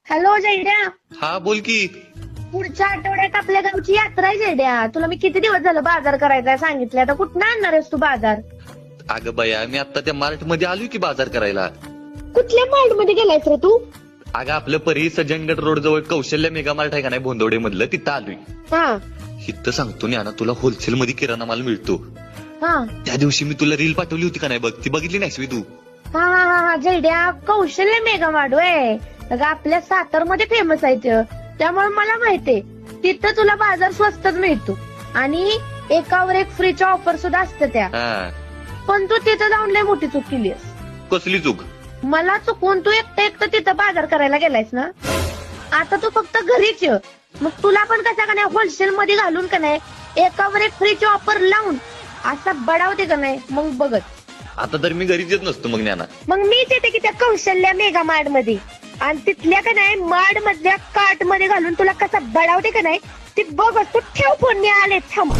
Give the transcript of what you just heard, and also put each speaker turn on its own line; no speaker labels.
Hello जयड्या,
हा बोल की.
पुढच्या आठवड्यात आपल्या गावची यात्रा आहे जयड्या. तुला मी किती दिवस झालं बाजार करायचा सांगितलं, आता कुठं आणणार आहेस तू बाजार?
अगं बया, मी आता त्या मार्ट मध्ये आलोय की बाजार करायला.
कुठल्या मार्ट मध्ये गेलायस रे तू?
अगं आपलं परी सज्जनगड रोड जवळ कौशल्य मेगा मार्ट आहे का नाही, भोंदवडे मधलं, तिथं आलोय.
हा
इथं सांगतो ना तुला, होलसेल मध्ये किराणा माल मिळतो.
हा
त्या दिवशी मी तुला रील पाठवली होती का नाही बघ, ती बघितली नाहीस मी तू?
हा हा हा जयड्या, कौशल्य मेगा मार्ट आहे. अगं आपल्या सातार मध्ये फेमस आहे ते. त्यामुळे मला माहितीये तिथं तुला बाजार स्वस्तच मिळतो आणि एकावर एक फ्रीच्या ऑफर सुद्धा असते त्या.
हा.
पण तू तिथं जाऊन लय मोठी चूक केलीस.
कसली चूक?
मला चुकवून तू एकटं तिथं बाजार करायला गेलायस ना. आता तू फक्त घरीच ये. मग तुला पण कसा का नाही होलसेल मध्ये घालून का नाही एकावर एक फ्रीची ऑफर लावून असा बडावते का नाही मग बघत.
आता तर मी घरीच येत नसतो मग ज्ञाना.
मग मीच येते की त्या कौशल्य मेगा मार्ट मध्ये आणि तिथल्या का नाही मार्ट मधल्या कार्ट मध्ये घालून तुला कसा बडावते का नाही ती बघत. तू ठेव फोन, मी आले थांब.